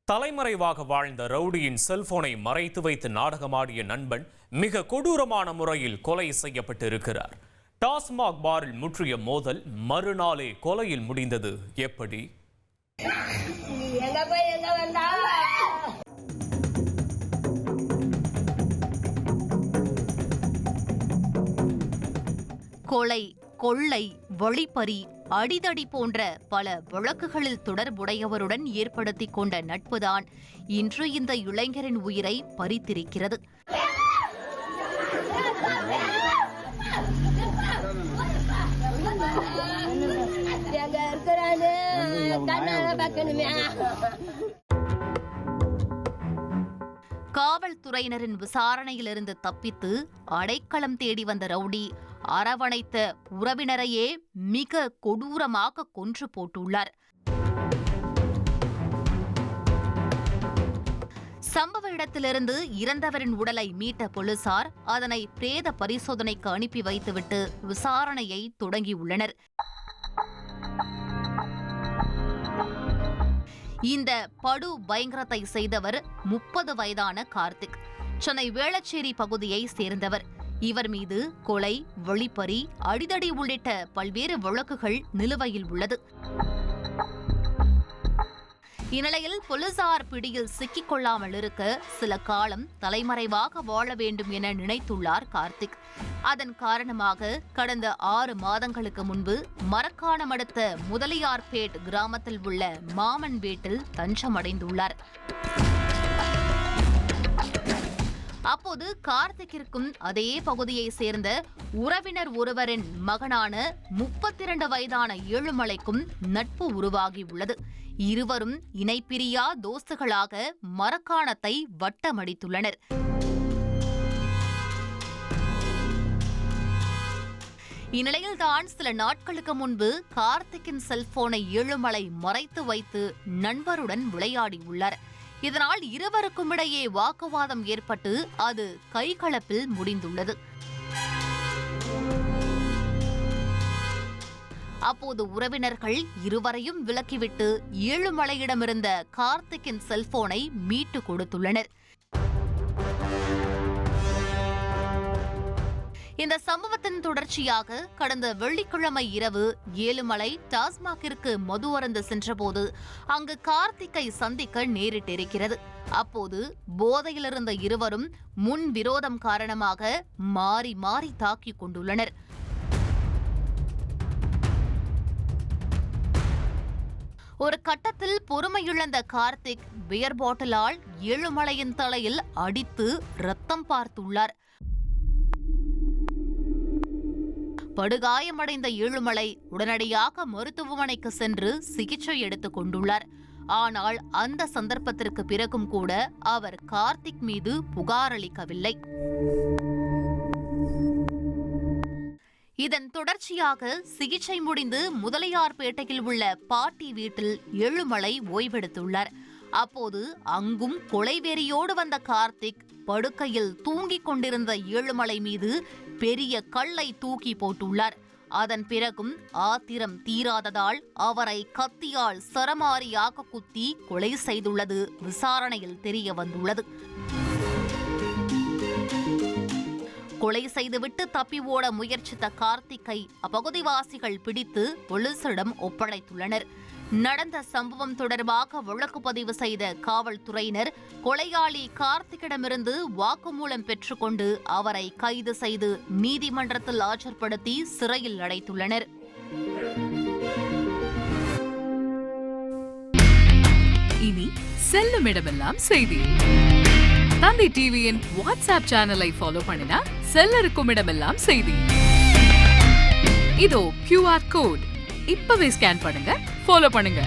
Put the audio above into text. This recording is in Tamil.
தலைமறைவாக வாழ்ந்த ரவுடியின் செல்போனை மறைத்து வைத்து நாடகமாடிய நண்பன் மிக கொடூரமான முறையில் கொலை செய்யப்பட்டிருக்கிறார். டாஸ்மாக் பாரில் முற்றிய மோதல் மறுநாளே கொலையில் முடிந்தது எப்படி? கொலை, கொள்ளை, வழிப்பறி, அடிதடி போன்ற பல வழக்குகளில் தொடர்புடையவருடன் ஏற்படுத்திக் கொண்ட நட்புதான் இன்று இந்த இளைஞரின் உயிரை பறித்திருக்கிறது. காவல்துறையினரின் விசாரணையிலிருந்து தப்பித்து அடைக்கலம் தேடி வந்த ரவுடி அரவணைத்த உறவினரையே மிக கொடூரமாக கொன்று போட்டுள்ளார். சம்பவ இடத்திலிருந்து இறந்தவரின் உடலை மீட்ட போலீசார் அதனை பிரேத பரிசோதனைக்கு அனுப்பி வைத்துவிட்டு விசாரணையை தொடங்கியுள்ளனர். இந்த படு பயங்கரத்தை செய்தவர் 30 வயதான கார்த்திக். சென்னை வேளச்சேரி பகுதியை சேர்ந்தவர். இவர் மீது கொலை, வழிப்பறி, அடிதடி உள்ளிட்ட பல்வேறு வழக்குகள் நிலுவையில் உள்ளது. இந்நிலையில் போலீசார் பிடியில் சிக்கிக் கொள்ளாமல் இருக்க சில காலம் தலைமறைவாக வாழ வேண்டும் என நினைத்துள்ளார் கார்த்திக். அதன் காரணமாக கடந்த 6 மாதங்களுக்கு முன்பு மரக்காணம் அடுத்த முதலியார்பேட் கிராமத்தில் உள்ள மாமன் வீட்டில் தஞ்சமடைந்துள்ளார். அப்போது கார்த்திக்கிற்கும் அதே பகுதியை சேர்ந்த உறவினர் ஒருவரின் மகனான 32 வயதான ஏழுமலைக்கும் நட்பு உருவாகியுள்ளது. இருவரும் இணைப்பிரியா தோஸ்துகளாக மரக்காணத்தை வட்டமடித்துள்ளனர். இந்நிலையில்தான் சில நாட்களுக்கு முன்பு கார்த்திக்கின் செல்போனை ஏழுமலை மறைத்து வைத்து நண்பருடன் விளையாடியுள்ளார். இதனால் இருவருக்கும் இடையே வாக்குவாதம் ஏற்பட்டு அது கைகலப்பில் முடிந்துள்ளது. அப்போது உறவினர்கள் இருவரையும் விலக்கிவிட்டு ஏழுமலையிடமிருந்த கார்த்திக்கின் செல்போனை மீட்டு கொடுத்துள்ளனர். இந்த சம்பவத்தின் தொடர்ச்சியாக கடந்த வெள்ளிக்கிழமை இரவு ஏழுமலை டாஸ்மாகிற்கு மது அருந்த சென்றபோது அங்கு கார்த்திக்கை சந்திக்க நேரிட்டிருக்கிறது. அப்போது போதையிலிருந்த இருவரும் முன் விரோதம் காரணமாக மாறி மாறி தாக்கிக் கொண்டுள்ளனர். ஒரு கட்டத்தில் பொறுமையிழந்த கார்த்திக் பியர் பாட்டிலால் ஏழுமலையின் தலையில் அடித்து ரத்தம் பார்த்துள்ளார். படுகாயமடைந்த ஏழுமலை உடனடியாக மருத்துவமனைக்கு சென்று சிகிச்சை எடுத்துக் கொண்டுள்ளார். ஆனால் அந்த சந்தர்ப்பத்திற்கு பிறகும் கூட அவர் கார்த்திக் மீது புகார் அளிக்கவில்லை. இதன் தொடர்ச்சியாக சிகிச்சை முடிந்து முதலியார்பேட்டையில் உள்ள பாட்டி வீட்டில் ஏழுமலை ஓய்வெடுத்துள்ளார். அப்போது அங்கும் கொலைவெறியோடு வந்த கார்த்திக் படுக்கையில் தூங்கிக் கொண்டிருந்த ஏழுமலை மீது பெரிய கல்லை தூக்கி போட்டுள்ளார். அதன் பிறகும் ஆத்திரம் தீராததால் அவரை கத்தியால் சரமாரியாக குத்தி கொலை செய்துள்ளது விசாரணையில் தெரிய வந்துள்ளது. கொலை செய்துவிட்டு தப்பி ஓட முயற்சித்த கார்த்திக்கை அப்பகுதிவாசிகள் பிடித்து போலீசிடம் ஒப்படைத்துள்ளனர். நடந்த சம்பவம் தொடர்பாக வழக்கு பதிவு செய்த காவல்துறையினர் கொலையாளி கார்த்திக்கிடமிருந்து வாக்குமூலம் பெற்றுக்கொண்டு அவரை கைது செய்து நீதிமன்றத்தில் ஆஜர்படுத்தி சிறையில் அடைத்துள்ளனர். இனி செல்லும் இடமெல்லாம் செய்தி. தந்தி டிவியின் வாட்ஸ்அப் சேனலை ஃபாலோ பண்ணினா செல்ல இருக்கும் இடமெல்லாம் செய்தி. இதோ QR கோட் இப்பவே ஸ்கேன் பண்ணுங்க, ஃபாலோ பண்ணுங்க.